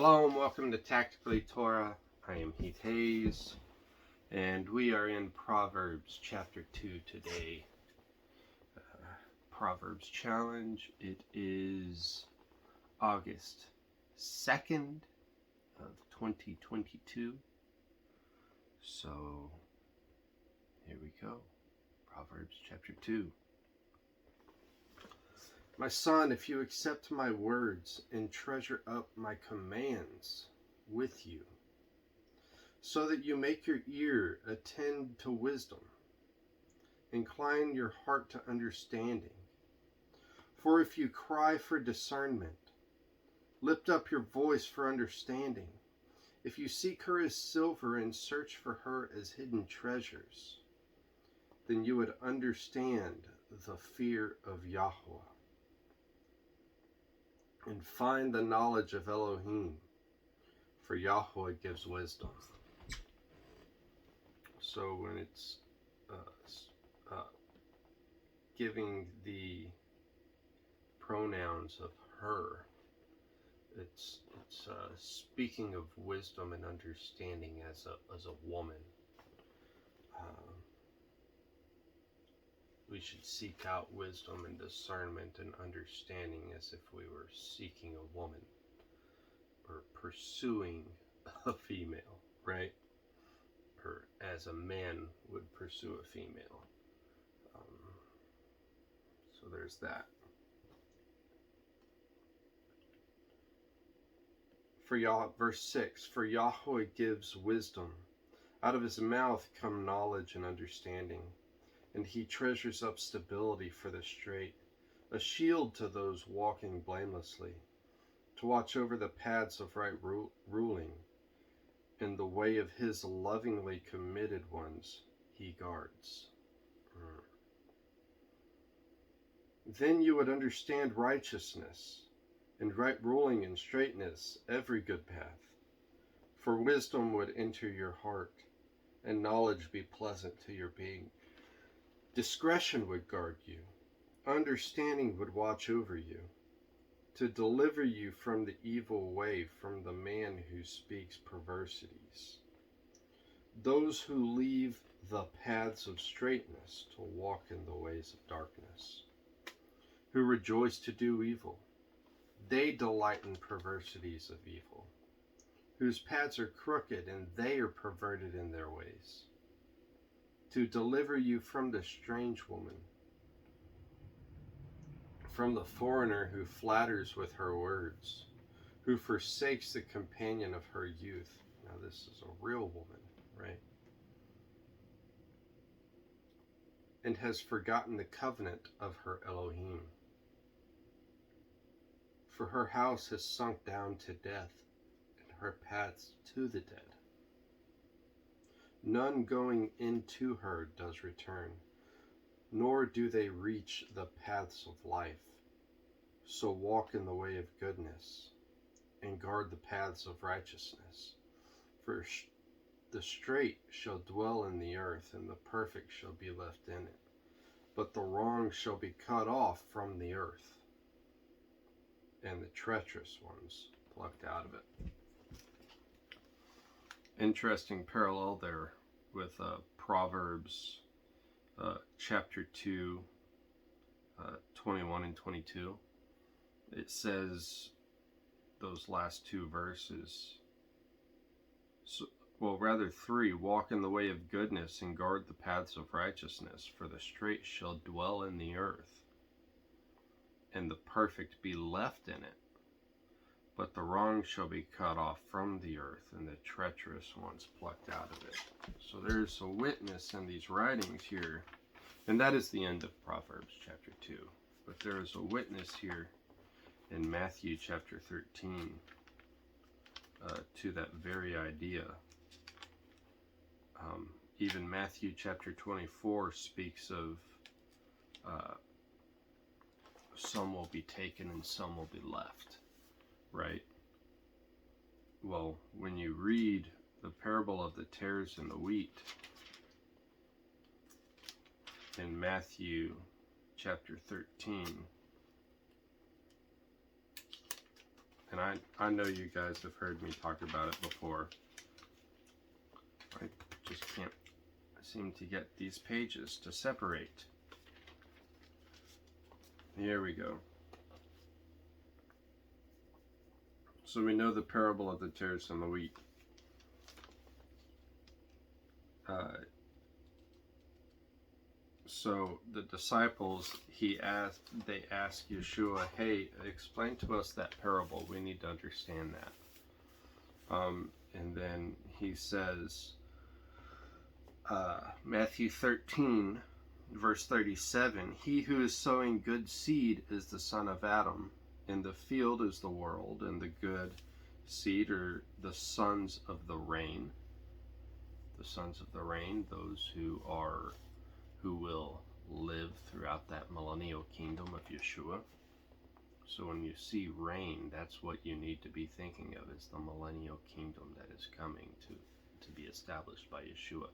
Shalom, welcome to Tactically Torah. I am Heath Hayes, and we are in Proverbs chapter 2 today. Proverbs Challenge. It is August 2nd of 2022. So, here we go. Proverbs chapter 2. My son, if you accept my words and treasure up my commands with you, so that you make your ear attend to wisdom, incline your heart to understanding. For if you cry for discernment, lift up your voice for understanding. If you seek her as silver and search for her as hidden treasures, then you would understand the fear of Yahweh and find the knowledge of Elohim, for Yahweh gives wisdom. So when it's giving the pronouns of her, it's speaking of wisdom and understanding as a woman. We should seek out wisdom and discernment and understanding as if we were seeking a woman or pursuing a female, right? Or as a man would pursue a female. So there's that. Verse 6, for Yahweh gives wisdom. Out of his mouth come knowledge and understanding. And he treasures up stability for the straight, a shield to those walking blamelessly, to watch over the paths of right ruling, and the way of his lovingly committed ones he guards. Then you would understand righteousness, and right ruling and straightness, every good path. For wisdom would enter your heart, and knowledge be pleasant to your being. Discretion would guard you, understanding would watch over you, to deliver you from the evil way, from the man who speaks perversities. Those who leave the paths of straightness to walk in the ways of darkness, who rejoice to do evil, they delight in perversities of evil, whose paths are crooked and they are perverted in their ways. To deliver you from the strange woman, from the foreigner who flatters with her words, who forsakes the companion of her youth. Now this is a real woman, right? And has forgotten the covenant of her Elohim. For her house has sunk down to death, and her paths to the dead. None going into her does return, nor do they reach the paths of life. So walk in the way of goodness, and guard the paths of righteousness. For the straight shall dwell in the earth, and the perfect shall be left in it. But the wrong shall be cut off from the earth, and the treacherous ones plucked out of it. Interesting parallel there with Proverbs chapter 2, 21 and 22. It says, those last two verses, rather three, walk in the way of goodness and guard the paths of righteousness, for the straight shall dwell in the earth, and the perfect be left in it. But the wrong shall be cut off from the earth, and the treacherous ones plucked out of it. So there's a witness in these writings here, and that is the end of Proverbs chapter 2. But there is a witness here in Matthew chapter 13 to that very idea. Even Matthew chapter 24 speaks of some will be taken and some will be left. Right? Well, when you read the parable of the tares and the wheat in Matthew chapter 13, And I know you guys have heard me talk about it before. I just can't seem to get these pages to separate. Here we go. So we know the parable of the tares and the wheat. So the disciples, they ask Yeshua, hey, explain to us that parable. We need to understand that. And then he says, Matthew 13, verse 37, he who is sowing good seed is the son of Adam. In the field is the world, and the good seed are the sons of the rain. The sons of the rain, those who will live throughout that millennial kingdom of Yeshua. So when you see reign, that's what you need to be thinking of, is the millennial kingdom that is coming to be established by Yeshua.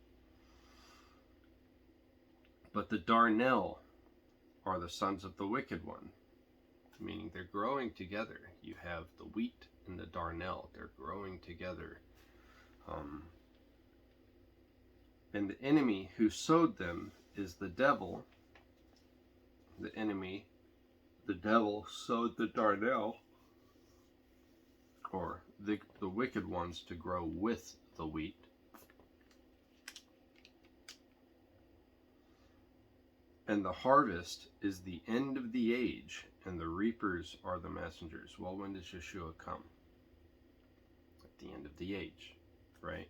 But the darnel are the sons of the wicked one, meaning they're growing together. You have the wheat and the darnel, they're growing together. And the enemy who sowed them is the devil. The enemy, the devil, sowed the darnel, or the wicked ones, to grow with the wheat. And the harvest is the end of the age, and the reapers are the messengers. Well, when does Yeshua come? At the end of the age, right?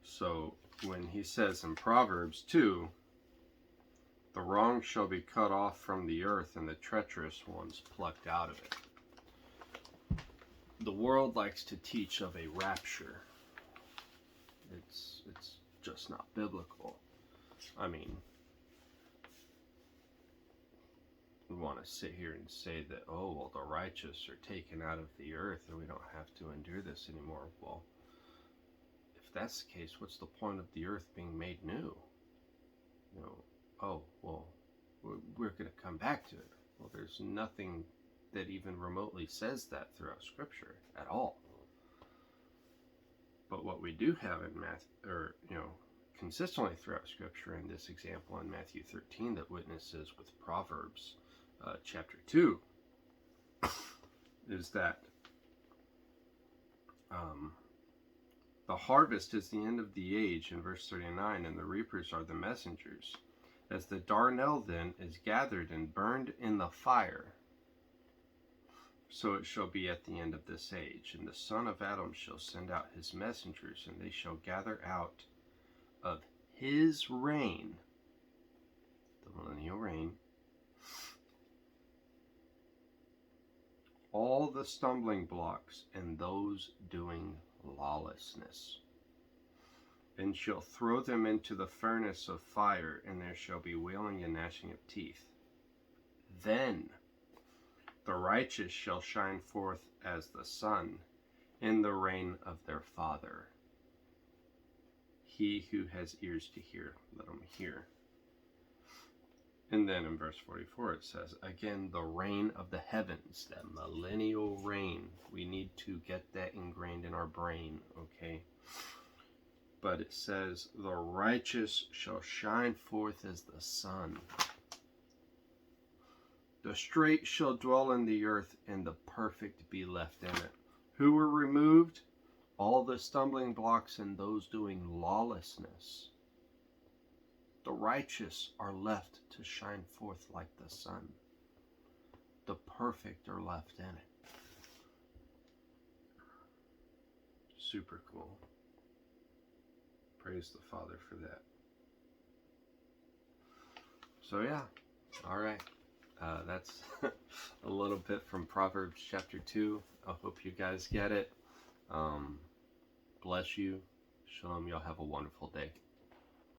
So when he says in Proverbs 2, the wrong shall be cut off from the earth, and the treacherous ones plucked out of it. The world likes to teach of a rapture. It's just not biblical. I mean, we want to sit here and say that, oh, well, the righteous are taken out of the earth and we don't have to endure this anymore. Well, if that's the case, what's the point of the earth being made new? You know, oh, well, we're going to come back to it. Well, there's nothing that even remotely says that throughout Scripture at all. But what we do have in consistently throughout Scripture, in this example in Matthew 13 that witnesses with Proverbs chapter 2, is that the harvest is the end of the age in verse 39, and the reapers are the messengers. As the darnel then is gathered and burned in the fire, so it shall be at the end of this age. And the son of Adam shall send out his messengers, and they shall gather out of his reign, the millennial reign, all the stumbling blocks and those doing lawlessness, and shall throw them into the furnace of fire, and there shall be wailing and gnashing of teeth. Then the righteous shall shine forth as the sun in the reign of their Father. He who has ears to hear, let him hear. And then in verse 44 it says, again, the reign of the heavens, that millennial reign. We need to get that ingrained in our brain, okay? But it says, the righteous shall shine forth as the sun. The straight shall dwell in the earth, and the perfect be left in it. Who were removed? All the stumbling blocks and those doing lawlessness. The righteous are left to shine forth like the sun. The perfect are left in it. Super cool. Praise the Father for that. So yeah, all right. That's a little bit from Proverbs chapter 2. I hope you guys get it. Bless you. Shalom. Y'all have a wonderful day.